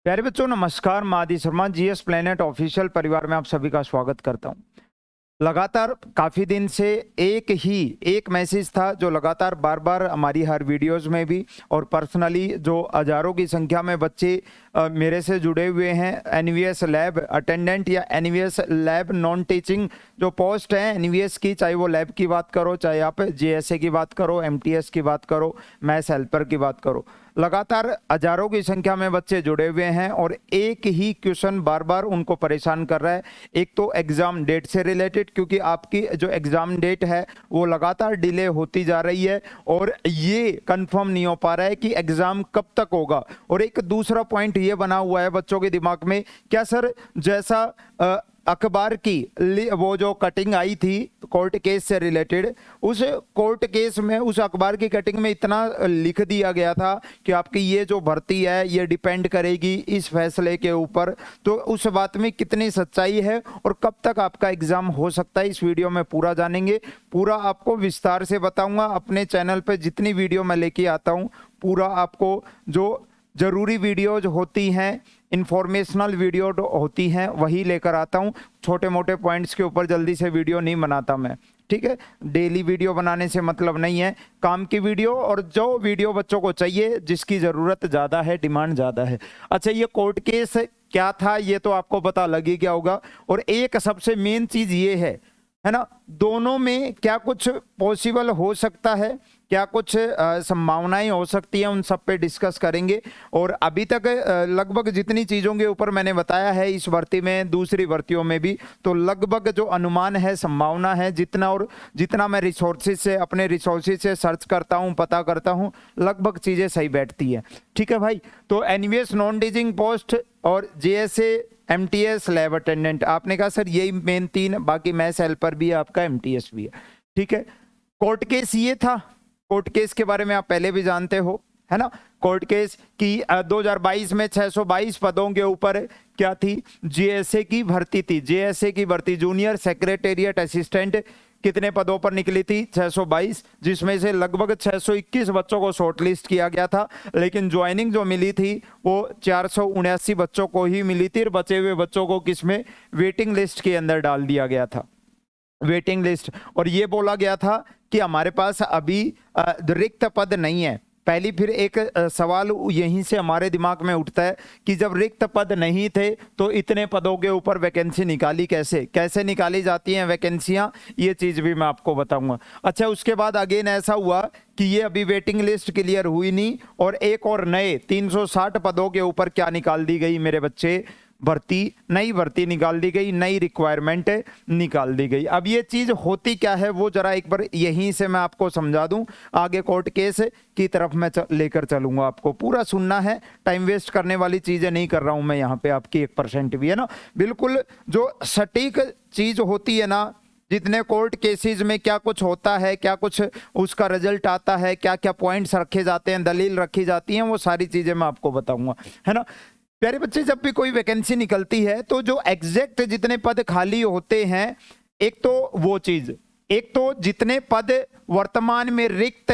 प्यारे बच्चों नमस्कार। मैं आदि शर्मा जीएस प्लेनेट ऑफिशियल परिवार में आप सभी का स्वागत करता हूं। लगातार काफ़ी दिन से एक मैसेज था जो लगातार बार बार हमारी हर वीडियोस में भी और पर्सनली जो हजारों की संख्या में बच्चे मेरे से जुड़े हुए हैं। एनवीएस लैब अटेंडेंट या एनवीएस लैब नॉन टीचिंग जो पोस्ट है एनवीएस की, चाहे वो लैब की बात करो, चाहे आप जेएसए की बात करो, एमटीएस की बात करो, मैथ्स हेल्पर की बात करो, लगातार हजारों की संख्या में बच्चे जुड़े हुए हैं और एक ही क्वेश्चन बार बार उनको परेशान कर रहा है। एक तो एग्जाम डेट से रिलेटेड, क्योंकि आपकी जो एग्जाम डेट है वो लगातार डिले होती जा रही है और ये कंफर्म नहीं हो पा रहा है कि एग्जाम कब तक होगा। और एक दूसरा पॉइंट ये बना हुआ है बच्चों के दिमाग में, क्या सर जैसा अखबार की वो जो कटिंग आई थी कोर्ट केस से रिलेटेड, उस कोर्ट केस में उस अखबार की कटिंग में इतना लिख दिया गया था कि आपकी ये जो भर्ती है ये डिपेंड करेगी इस फैसले के ऊपर, तो उस बात में कितनी सच्चाई है और कब तक आपका एग्जाम हो सकता है, इस वीडियो में पूरा जानेंगे। पूरा आपको विस्तार से बताऊंगा। अपने चैनल पे जितनी वीडियो मैं लेके आता हूँ पूरा आपको जो जरूरी वीडियोज होती हैं, इंफॉर्मेशनल वीडियो होती हैं, वही लेकर आता हूं। छोटे मोटे पॉइंट्स के ऊपर जल्दी से वीडियो नहीं बनाता मैं, ठीक है। डेली वीडियो बनाने से मतलब नहीं है, काम की वीडियो और जो वीडियो बच्चों को चाहिए, जिसकी ज़रूरत ज़्यादा है, डिमांड ज़्यादा है। अच्छा, ये कोर्ट केस क्या था ये तो आपको पता लग ही गया होगा। और एक सबसे मेन चीज़ ये है ना, दोनों में क्या कुछ पॉसिबल हो सकता है, क्या कुछ संभावनाएं हो सकती हैं, उन सब पे डिस्कस करेंगे। और अभी तक लगभग जितनी चीज़ों के ऊपर मैंने बताया है इस भर्ती में, दूसरी भर्तियों में भी, तो लगभग जो अनुमान है, संभावना है, जितना मैं रिसोर्सेज से अपने रिसोर्सेज से सर्च करता हूँ, पता करता हूँ, लगभग चीज़ें सही बैठती है, ठीक है भाई। तो एनवीएस नॉन टीचिंग पोस्ट और जेएसए एमटीएस लैब अटेंडेंट, आपने कहा सर यही मेन तीन, बाकी मैथ्स हेल्पर भी है आपका, एमटीएस भी है, ठीक है। कोर्ट केस ये था, कोर्ट केस के बारे में आप पहले भी जानते हो, है ना। कोर्ट केस की 2022 में 622 पदों के ऊपर क्या थी, जेएसए की भर्ती थी। जेएसए की भर्ती जूनियर सेक्रेटेरिएट असिस्टेंट कितने पदों पर निकली थी, 622, जिसमें से लगभग 621 बच्चों को शॉर्टलिस्ट किया गया था, लेकिन ज्वाइनिंग जो मिली थी वो 479 बच्चों को ही मिली थी। और बचे हुए बच्चों को किसमें, वेटिंग लिस्ट के अंदर डाल दिया गया था, वेटिंग लिस्ट। और ये बोला गया था कि हमारे पास अभी रिक्त पद नहीं है। पहली फिर एक सवाल यहीं से हमारे दिमाग में उठता है कि जब रिक्त पद नहीं थे तो इतने पदों के ऊपर वैकेंसी निकाली कैसे निकाली जाती हैं वैकेंसियां, ये चीज़ भी मैं आपको बताऊंगा। अच्छा, उसके बाद अगेन ऐसा हुआ कि ये अभी वेटिंग लिस्ट क्लियर हुई नहीं और एक और नए 360 पदों के ऊपर क्या निकाल दी गई मेरे बच्चे, नई भर्ती निकाल दी गई, नई रिक्वायरमेंट निकाल दी गई। अब ये चीज़ होती क्या है वो जरा एक बार यहीं से मैं आपको समझा दूं, आगे कोर्ट केस की तरफ मैं लेकर चलूंगा। आपको पूरा सुनना है, टाइम वेस्ट करने वाली चीज़ें नहीं कर रहा हूं मैं यहाँ पे, आपकी 1% भी, है ना। बिल्कुल जो सटीक चीज़ होती है ना, जितने कोर्ट केसेस में क्या कुछ होता है, क्या कुछ उसका रिजल्ट आता है, क्या क्या पॉइंट्स रखे जाते हैं, दलील रखी जाती हैं, वो सारी चीज़ें मैं आपको बताऊंगा, है ना। प्यारे बच्चे, जब भी कोई वैकेंसी निकलती है तो जो एग्जैक्ट जितने पद खाली होते हैं, एक तो वो चीज, एक तो जितने पद वर्तमान में रिक्त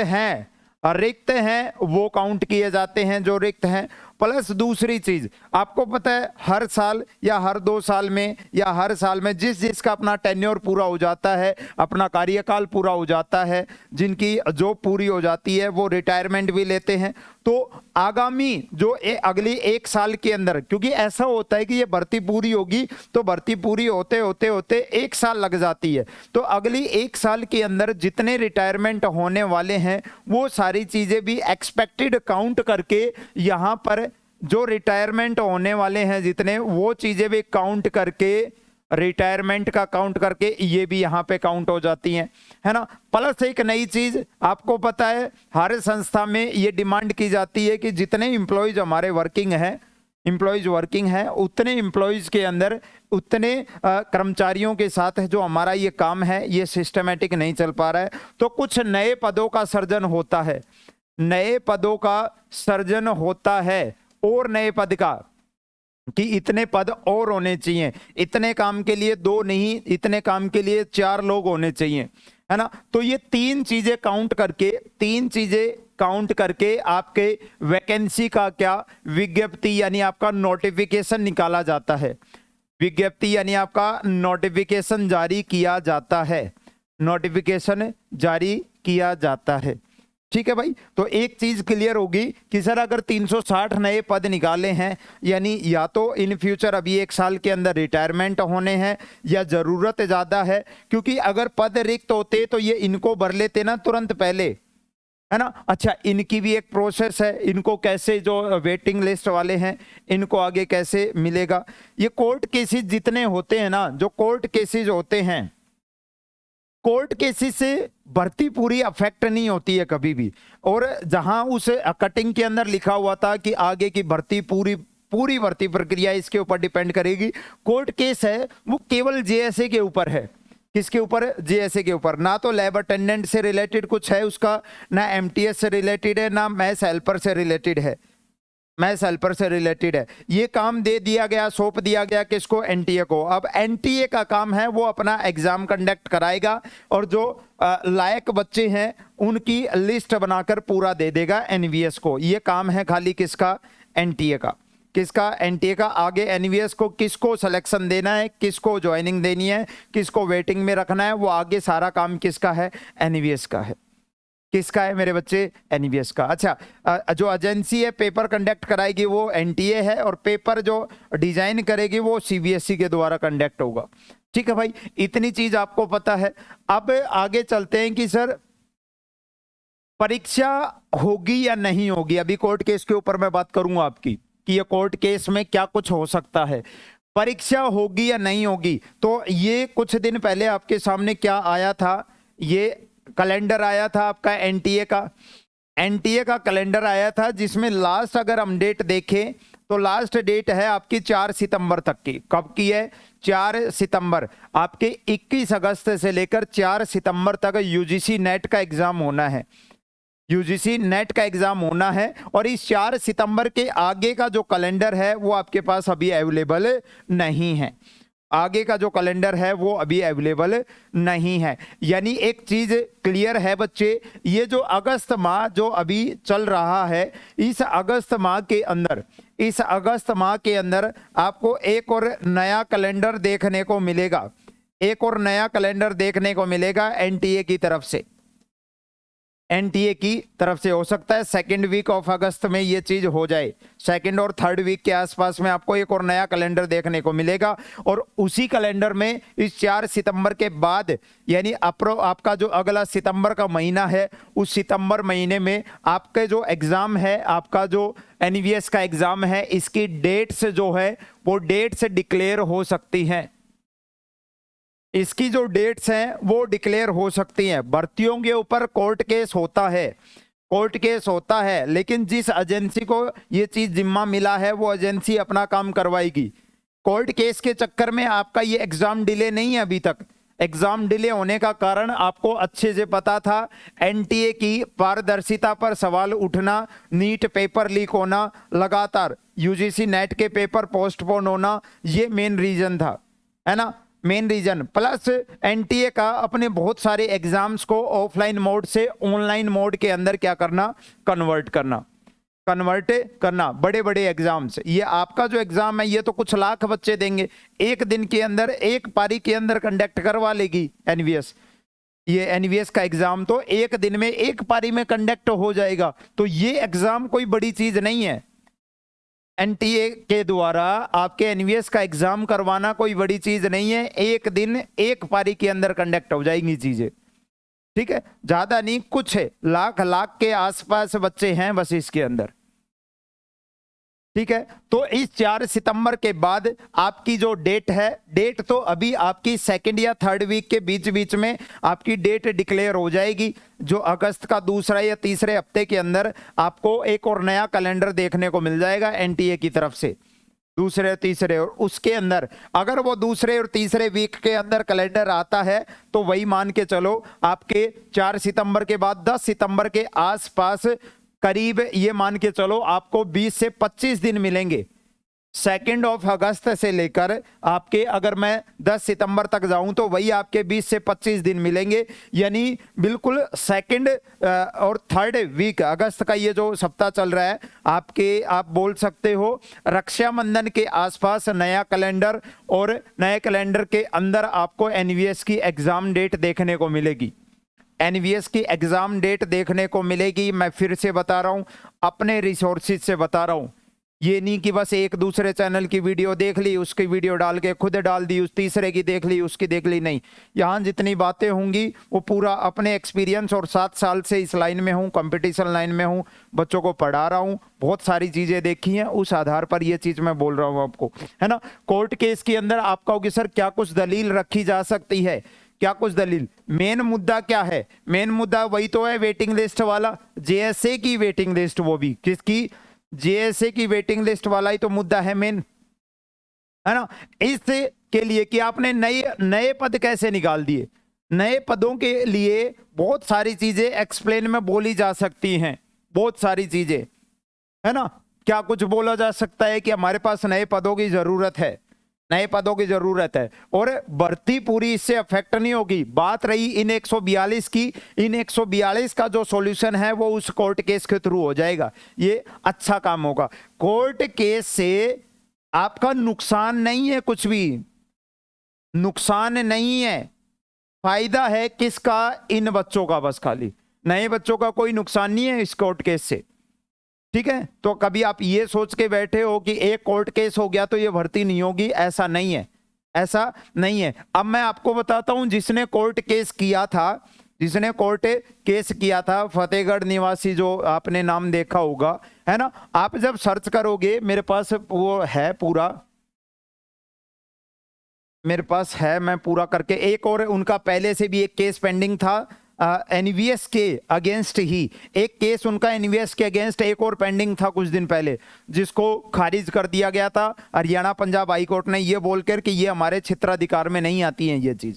हैं वो काउंट किए जाते हैं जो रिक्त हैं। प्लस दूसरी चीज, आपको पता है हर साल या हर 2 साल में या हर साल में जिसका अपना टेन्योर पूरा हो जाता है, अपना कार्यकाल पूरा हो जाता है, जिनकी जॉब पूरी हो जाती है, वो रिटायरमेंट भी लेते हैं। तो आगामी जो अगली 1 साल के अंदर, क्योंकि ऐसा होता है कि ये भर्ती पूरी होगी तो भर्ती पूरी होते होते होते 1 साल लग जाती है, तो अगली 1 साल के अंदर जितने रिटायरमेंट होने वाले हैं वो सारी चीजें भी एक्सपेक्टेड काउंट करके यहाँ पर जो रिटायरमेंट होने वाले हैं जितने, वो चीजें भी काउंट करके, रिटायरमेंट का काउंट करके ये भी यहाँ पे काउंट हो जाती हैं, है ना। प्लस एक नई चीज आपको पता है, हर संस्था में ये डिमांड की जाती है कि जितने एम्प्लॉयज हमारे वर्किंग हैं उतने एम्प्लॉयज के अंदर उतने कर्मचारियों के साथ जो हमारा ये काम है ये सिस्टमेटिक नहीं चल पा रहा है, तो कुछ नए पदों का सर्जन होता है, नए पदों का सर्जन होता है, और नए पद का कि इतने पद और होने चाहिए, इतने काम के लिए 2 नहीं, इतने काम के लिए 4 लोग होने चाहिए, है ना। तो ये तीन चीजें काउंट करके आपके वैकेंसी का क्या विज्ञप्ति यानी आपका नोटिफिकेशन निकाला जाता है, विज्ञप्ति यानी आपका नोटिफिकेशन जारी किया जाता है, नोटिफिकेशन जारी किया जाता है। ठीक है भाई, तो एक चीज क्लियर होगी कि सर अगर 360 नए पद निकाले हैं यानी या तो इन फ्यूचर अभी 1 साल के अंदर रिटायरमेंट होने हैं या जरूरत ज्यादा है, क्योंकि अगर पद रिक्त होते तो ये इनको भर लेते ना तुरंत पहले, है ना। अच्छा, इनकी भी एक प्रोसेस है, इनको कैसे जो वेटिंग लिस्ट वाले हैं इनको आगे कैसे मिलेगा। ये कोर्ट केसेस जितने होते हैं ना, जो कोर्ट केसेस होते हैं, कोर्ट केसेस से भर्ती पूरी अफेक्ट नहीं होती है कभी भी। और जहां उस कटिंग के अंदर लिखा हुआ था कि आगे की भर्ती पूरी भर्ती प्रक्रिया इसके ऊपर डिपेंड करेगी, कोर्ट केस है वो केवल जेएसए के ऊपर है। किसके ऊपर? जेएसए के ऊपर। ना तो लैब अटेंडेंट से रिलेटेड कुछ है उसका, ना एमटीएस से रिलेटेड है, ना मैथ्स हेल्पर से रिलेटेड है, मैथ्स हेल्पर से रिलेटेड है। ये काम दे दिया गया, सौंप दिया गया किसको? एनटीए को। अब एनटीए का काम है वो अपना एग्जाम कंडक्ट कराएगा और जो लायक बच्चे हैं उनकी लिस्ट बनाकर पूरा दे देगा एनवीएस को। ये काम है खाली किसका? एनटीए का। किसका? एनटीए का। आगे एनवीएस को किसको सिलेक्शन देना है, किसको ज्वाइनिंग देनी है, किसको वेटिंग में रखना है, वो आगे सारा काम किसका है? एनवीएस का है। किसका है मेरे बच्चे? एनवीएस का। अच्छा, जो एजेंसी है पेपर कंडक्ट कराएगी वो एनटीए है, और पेपर जो डिजाइन करेगी वो सीबीएसई के द्वारा कंडक्ट होगा। ठीक है भाई, इतनी चीज आपको पता है। अब आगे चलते हैं कि सर परीक्षा होगी या नहीं होगी। अभी कोर्ट केस के ऊपर मैं बात करूंगा आपकी कि ये कोर्ट केस में क्या कुछ हो सकता है, परीक्षा होगी या नहीं होगी। तो ये कुछ दिन पहले आपके सामने क्या आया था, ये कैलेंडर आया था आपका एनटीए का। एनटीए का कैलेंडर आया था जिसमें लास्ट अगर हम डेट देखें तो लास्ट डेट है आपकी 4 सितंबर तक की। कब की है? 4 सितंबर। आपके 21 अगस्त से लेकर 4 सितंबर तक यूजीसी नेट का एग्जाम होना है, यूजीसी नेट का एग्जाम होना है। और इस 4 सितंबर के आगे का जो कैलेंडर है वो आपके पास अभी अवेलेबल नहीं है, आगे का जो कैलेंडर है वो अभी अवेलेबल नहीं है। यानी एक चीज क्लियर है बच्चे, ये जो अगस्त माह जो अभी चल रहा है, इस अगस्त माह के अंदर आपको एक और नया कैलेंडर देखने को मिलेगा, एक और नया कैलेंडर देखने को मिलेगा एनटीए की तरफ से। एनटीए की तरफ से हो सकता है सेकंड वीक ऑफ अगस्त में ये चीज हो जाए, सेकंड और थर्ड वीक के आसपास में आपको एक और नया कैलेंडर देखने को मिलेगा। और उसी कैलेंडर में इस 4 सितंबर के बाद यानी आपका जो अगला सितंबर का महीना है, उस सितंबर महीने में आपके जो एग्जाम है, आपका जो एनवीएस का एग्जाम है, इसकी डेट्स जो है वो डेट्स डिक्लेयर हो सकती हैं। इसकी जो डेट्स हैं वो डिक्लेयर हो सकती हैं। भर्तियों के ऊपर कोर्ट केस होता है, कोर्ट केस होता है, लेकिन जिस एजेंसी को ये चीज जिम्मा मिला है वो एजेंसी अपना काम करवाएगी। कोर्ट केस के चक्कर में आपका ये एग्जाम डिले नहीं है अभी तक। एग्जाम डिले होने का कारण आपको अच्छे से पता था, एनटीए की पारदर्शिता पर सवाल उठना, नीट पेपर लीक होना, लगातार यूजीसी नेट के पेपर पोस्टपोन होना, ये मेन रीजन था, है ना, मेन रीजन। प्लस एनटीए का अपने बहुत सारे एग्जाम्स को ऑफलाइन मोड से ऑनलाइन मोड के अंदर क्या करना? कन्वर्ट करना बड़े बड़े एग्जाम्स। ये आपका जो एग्जाम है ये तो कुछ लाख बच्चे देंगे, एक दिन के अंदर एक पारी के अंदर कंडक्ट करवा लेगी एनवीएस। ये एनवीएस का एग्जाम तो एक दिन में एक पारी में कंडक्ट हो जाएगा। तो ये एग्जाम कोई बड़ी चीज नहीं है, एनटीए के द्वारा आपके एनवीएस का एग्जाम करवाना कोई बड़ी चीज नहीं है। एक दिन एक पारी के अंदर कंडक्ट हो जाएंगी चीजें, ठीक है, ज्यादा नहीं, कुछ है, लाख के आसपास बच्चे हैं बस इसके अंदर, ठीक है। तो इस 4 सितंबर के बाद आपकी जो डेट है, डेट तो अभी आपकी सेकंड या थर्ड वीक के बीच में आपकी डेट डिक्लेयर हो जाएगी। जो अगस्त का दूसरा या तीसरे हफ्ते के अंदर आपको एक और नया कैलेंडर देखने को मिल जाएगा एनटीए की तरफ से, दूसरे तीसरे। और उसके अंदर अगर वो दूसरे और तीसरे वीक के अंदर कैलेंडर आता है तो वही मान के चलो आपके 4 सितंबर के बाद 10 सितंबर के आसपास करीब ये मान के चलो आपको 20 से 25 दिन मिलेंगे। 2 अगस्त से लेकर आपके, अगर मैं 10 सितंबर तक जाऊं तो वही आपके 20 से 25 दिन मिलेंगे, यानी बिल्कुल 2 और 3rd वीक अगस्त का ये जो सप्ताह चल रहा है आपके, आप बोल सकते हो रक्षाबंधन के आसपास नया कैलेंडर, और नए कैलेंडर के अंदर आपको एनवीएस की एग्जाम डेट देखने को मिलेगी। एनवीएस की एग्जाम डेट देखने को मिलेगी। मैं फिर से बता रहा हूं, अपने रिसोर्सेज से बता रहा हूं, ये नहीं कि बस एक दूसरे चैनल की वीडियो देख ली, उसकी वीडियो डाल के खुद डाल दी, उस तीसरे की देख ली, उसकी देख ली, नहीं। यहाँ जितनी बातें होंगी वो पूरा अपने एक्सपीरियंस, और 7 साल से इस लाइन में हूँ, कंपटीशन लाइन में हूँ, बच्चों को पढ़ा रहा हूँ, बहुत सारी चीज़ें देखी हैं, उस आधार पर ये चीज़ मैं बोल रहा हूँ आपको, है ना। कोर्ट केस के अंदर आप कहोगे सर क्या कुछ दलील रखी जा सकती है, क्या कुछ दलील? मेन मुद्दा क्या है? मेन मुद्दा वही तो है, वेटिंग लिस्ट वाला, जेएसए की वेटिंग लिस्ट, वो भी किसकी? जेएसए की वेटिंग लिस्ट वाला ही तो मुद्दा है मेन, है ना। इससे के लिए कि आपने नए पद कैसे निकाल दिए, नए पदों के लिए बहुत सारी चीजें एक्सप्लेन में बोली जा सकती हैं, बहुत सारी चीजें, है ना। क्या कुछ बोला जा सकता है कि हमारे पास नए पदों की जरूरत है, नए पदों की जरूरत है, और भर्ती पूरी इससे अफेक्ट नहीं होगी। बात रही इन 142 की, इन 142 का जो सॉल्यूशन है वो उस कोर्ट केस के थ्रू हो जाएगा, ये अच्छा काम होगा। कोर्ट केस से आपका नुकसान नहीं है, कुछ भी नुकसान नहीं है, फायदा है किसका? इन बच्चों का, बस खाली नए बच्चों का कोई नुकसान नहीं है इस कोर्ट केस से, ठीक है। तो कभी आप ये सोच के बैठे हो कि एक कोर्ट केस हो गया तो ये भर्ती नहीं होगी, ऐसा नहीं है, ऐसा नहीं है। अब मैं आपको बताता हूं, जिसने कोर्ट केस किया था, जिसने कोर्ट केस किया था, फतेहगढ़ निवासी, जो आपने नाम देखा होगा, है ना। आप जब सर्च करोगे, मेरे पास वो है पूरा, मेरे पास है, मैं पूरा करके, एक और उनका पहले से भी एक केस पेंडिंग था एनवीएस के अगेंस्ट ही, एक केस उनका एनवीएस के अगेंस्ट एक और पेंडिंग था कुछ दिन पहले, जिसको खारिज कर दिया गया था हरियाणा पंजाब हाई कोर्ट ने, ये बोलकर कि ये हमारे क्षेत्राधिकार में नहीं आती हैं, ये चीज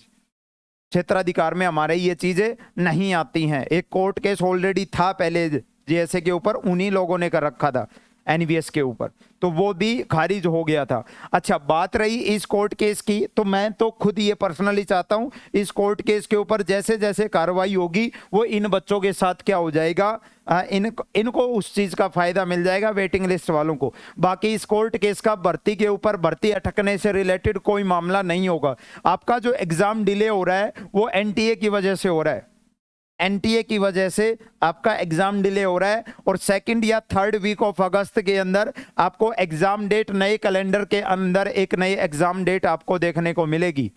क्षेत्राधिकार में हमारे ये चीजें नहीं आती हैं। एक कोर्ट केस ऑलरेडी था पहले जेएसए के ऊपर, उन्हीं लोगों ने कर रखा था एनवीएस के ऊपर, तो वो भी खारिज हो गया था। अच्छा, बात रही इस कोर्ट केस की, तो मैं तो खुद ये पर्सनली चाहता हूं इस कोर्ट केस के ऊपर जैसे जैसे कार्रवाई होगी वो इन बच्चों के साथ क्या हो जाएगा, इनको उस चीज का फायदा मिल जाएगा, वेटिंग लिस्ट वालों को। बाकी इस कोर्ट केस का भर्ती के ऊपर, भर्ती अटकने से रिलेटेड कोई मामला नहीं होगा। आपका जो एग्जाम डिले हो रहा है वो एनटीए की वजह से हो रहा है, एनटीए की वजह से आपका एग्जाम डिले हो रहा है, और 2 या 3rd वीक ऑफ अगस्त के अंदर आपको एग्जाम डेट, नए कैलेंडर के अंदर एक नई एग्जाम डेट आपको देखने को मिलेगी।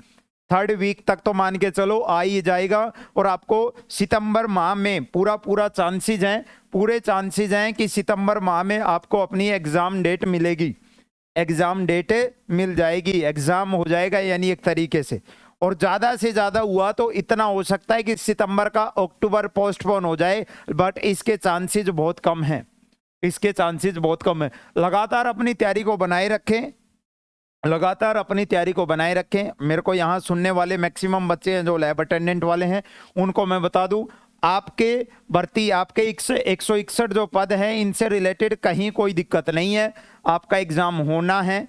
3rd वीक तक तो मान के चलो आ ही जाएगा, और आपको सितंबर माह में पूरा चांसेज हैं, पूरे चांसेज हैं कि सितंबर माह में आपको अपनी एग्जाम डेट मिलेगी, एग्जाम डेट मिल जाएगी, एग्जाम हो जाएगा यानी एक तरीके से। और ज्यादा से ज्यादा हुआ तो इतना हो सकता है कि सितंबर का अक्टूबर पोस्टपोन हो जाए, बट इसके चांसेस बहुत कम हैं, इसके चांसेस बहुत कम है। लगातार अपनी तैयारी को बनाए रखें, लगातार अपनी तैयारी को बनाए रखें। मेरे को यहाँ सुनने वाले मैक्सिमम बच्चे हैं जो लैब अटेंडेंट वाले हैं, उनको मैं बता दूं, आपके भर्ती, आपके 161 जो पद हैं इनसे रिलेटेड कहीं कोई दिक्कत नहीं है। आपका एग्जाम होना है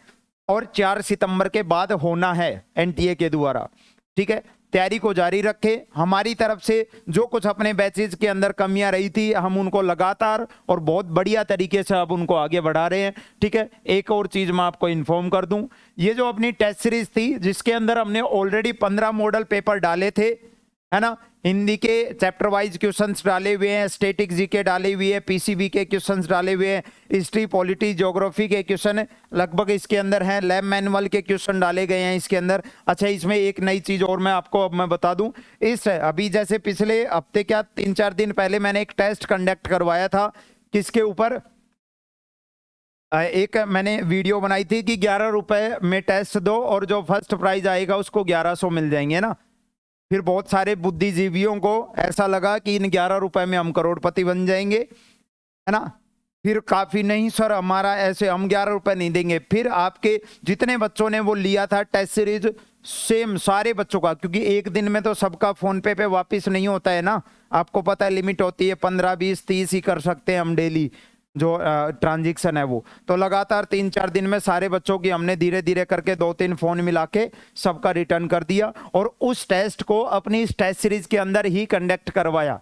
और 4 सितंबर के बाद होना है एनटीए के द्वारा, ठीक है। तैयारी को जारी रखें। हमारी तरफ से जो कुछ अपने बैचेज के अंदर कमियां रही थी, हम उनको लगातार और बहुत बढ़िया तरीके से अब उनको आगे बढ़ा रहे हैं, ठीक है। एक और चीज मैं आपको इन्फॉर्म कर दूं, ये जो अपनी टेस्ट सीरीज थी जिसके अंदर हमने ऑलरेडी 15 मॉडल पेपर डाले थे, है ना, हिंदी के चैप्टर वाइज क्वेश्चंस डाले हुए हैं, स्टैटिक जीके डाले हुए हैं, पीसीबी के क्वेश्चंस डाले हुए हैं, हिस्ट्री, पॉलिटी, ज्योग्राफी के क्वेश्चन लगभग इसके अंदर हैं, लैब मैनुअल के क्वेश्चन डाले गए हैं इसके अंदर। अच्छा, इसमें एक नई चीज और मैं आपको अब मैं बता दूं, इस अभी जैसे पिछले हफ्ते, क्या 3-4 दिन पहले मैंने एक टेस्ट कंडक्ट करवाया था, किसके ऊपर, एक मैंने वीडियो बनाई थी कि 11 रुपए में टेस्ट दो और जो फर्स्ट प्राइज आएगा उसको 1100 मिल जाएंगे ना। फिर बहुत सारे बुद्धिजीवियों को ऐसा लगा कि इन 11 रुपए में हम करोड़पति बन जाएंगे, है ना। फिर काफी, नहीं सर हमारा ऐसे, हम 11 रुपए नहीं देंगे। फिर आपके जितने बच्चों ने वो लिया था टेस्ट सीरीज, सेम सारे बच्चों का, क्योंकि एक दिन में तो सबका फोन पे वापस नहीं होता है ना, आपको पता है लिमिट होती है, 15, 20, 30 ही कर सकते हैं हम डेली, जो ट्रांजैक्शन है वो। तो लगातार 3-4 दिन में सारे बच्चों की हमने धीरे धीरे करके 2-3 फोन मिला के सबका रिटर्न कर दिया और उस टेस्ट को अपनी इस टेस्ट सीरीज के अंदर ही कंडक्ट करवाया,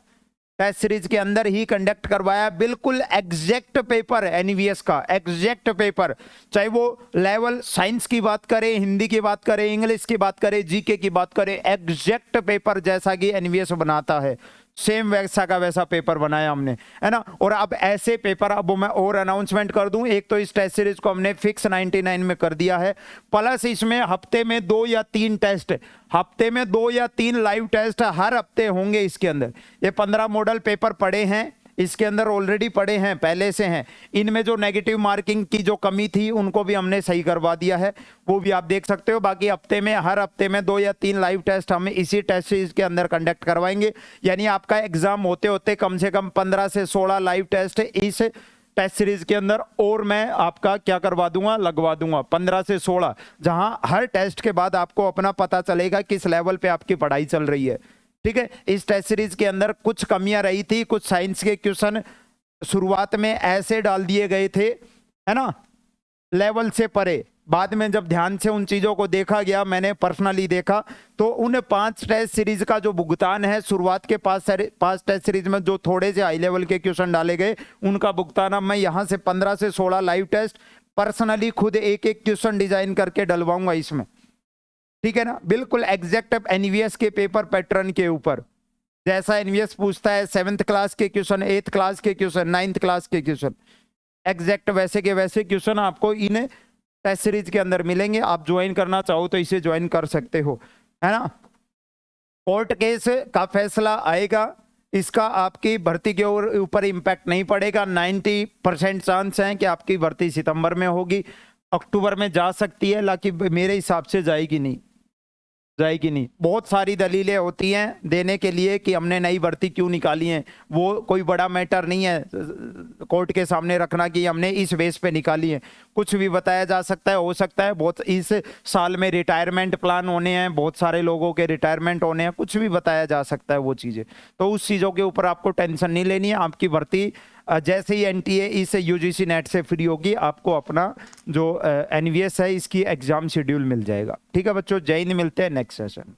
टेस्ट सीरीज के अंदर ही कंडक्ट करवाया। बिल्कुल एग्जैक्ट पेपर एनवीएस का, एग्जैक्ट पेपर, चाहे वो लेवल साइंस की बात करें, हिंदी की बात करें, इंग्लिश की बात करें, जीके की बात करें, एग्जैक्ट पेपर जैसा कि एनवीएस बनाता है सेम वैसा का वैसा पेपर बनाया हमने, है ना। और अब ऐसे पेपर, अब मैं और अनाउंसमेंट कर दूं, एक तो इस टेस्ट सीरीज को हमने फिक्स 99 में कर दिया है, प्लस इसमें हफ्ते में 2 या 3 टेस्ट, हफ्ते में 2 या 3 लाइव टेस्ट हर हफ्ते होंगे इसके अंदर। ये 15 मॉडल पेपर पड़े हैं इसके अंदर, ऑलरेडी पड़े हैं, पहले से हैं। इनमें जो नेगेटिव मार्किंग की जो कमी थी उनको भी हमने सही करवा दिया है, वो भी आप देख सकते हो। बाकी हफ्ते में, हर हफ्ते में 2 या 3 लाइव टेस्ट हम इसी टेस्ट सीरीज के अंदर कंडक्ट करवाएंगे। यानी आपका एग्जाम होते होते कम से कम 15 से 16 लाइव टेस्ट इस टेस्ट सीरीज के अंदर और मैं आपका क्या करवा दूंगा, लगवा दूंगा 15 से 16, जहां हर टेस्ट के बाद आपको अपना पता चलेगा किस लेवल पे आपकी पढ़ाई चल रही है। ठीक है, इस टेस्ट सीरीज के अंदर कुछ कमियां रही थी, कुछ साइंस के क्वेश्चन शुरुआत में ऐसे डाल दिए गए थे, है ना, लेवल से परे। बाद में जब ध्यान से उन चीजों को देखा गया, मैंने पर्सनली देखा, तो उन 5 टेस्ट सीरीज का जो भुगतान है, शुरुआत के 5 टेस्ट सीरीज में जो थोड़े से हाई लेवल के क्वेश्चन डाले गए, उनका भुगतान अब मैं यहां से 15 से 16 लाइव टेस्ट पर्सनली खुद एक एक क्वेश्चन डिजाइन करके डलवाऊंगा इसमें। ठीक है ना, बिल्कुल एग्जैक्ट एनवीएस के पेपर पैटर्न के ऊपर, जैसा एनवीएस पूछता है 7th क्लास के क्वेश्चन, 8th क्लास के क्वेश्चन, 9th क्लास के क्वेश्चन, एग्जैक्ट वैसे के वैसे क्वेश्चन आपको इन टेस्ट सीरीज के अंदर मिलेंगे। आप ज्वाइन करना चाहो तो इसे ज्वाइन कर सकते हो, है ना। कोर्ट केस का फैसला आएगा, इसका आपकी भर्ती के ऊपर इम्पैक्ट नहीं पड़ेगा। 90% चांस है कि आपकी भर्ती सितंबर में होगी, अक्टूबर में जा सकती है, लेकिन मेरे हिसाब से जाएगी नहीं, जाएगी नहीं। बहुत सारी दलीलें होती हैं देने के लिए कि हमने नई भर्ती क्यों निकाली है, वो कोई बड़ा मैटर नहीं है कोर्ट के सामने रखना कि हमने इस बेस पे निकाली है। कुछ भी बताया जा सकता है, हो सकता है बहुत इस साल में रिटायरमेंट प्लान होने हैं, बहुत सारे लोगों के रिटायरमेंट होने हैं, कुछ भी बताया जा सकता है वो चीज़ें। तो उस चीज़ों के ऊपर आपको टेंशन नहीं लेनी है। आपकी भर्ती जैसे ही एनटीए इस यूजीसी नेट से फ्री होगी, आपको अपना जो एनवीएस है इसकी एग्जाम शेड्यूल मिल जाएगा। ठीक है बच्चों, जय हिंद, मिलते हैं नेक्स्ट सेशन।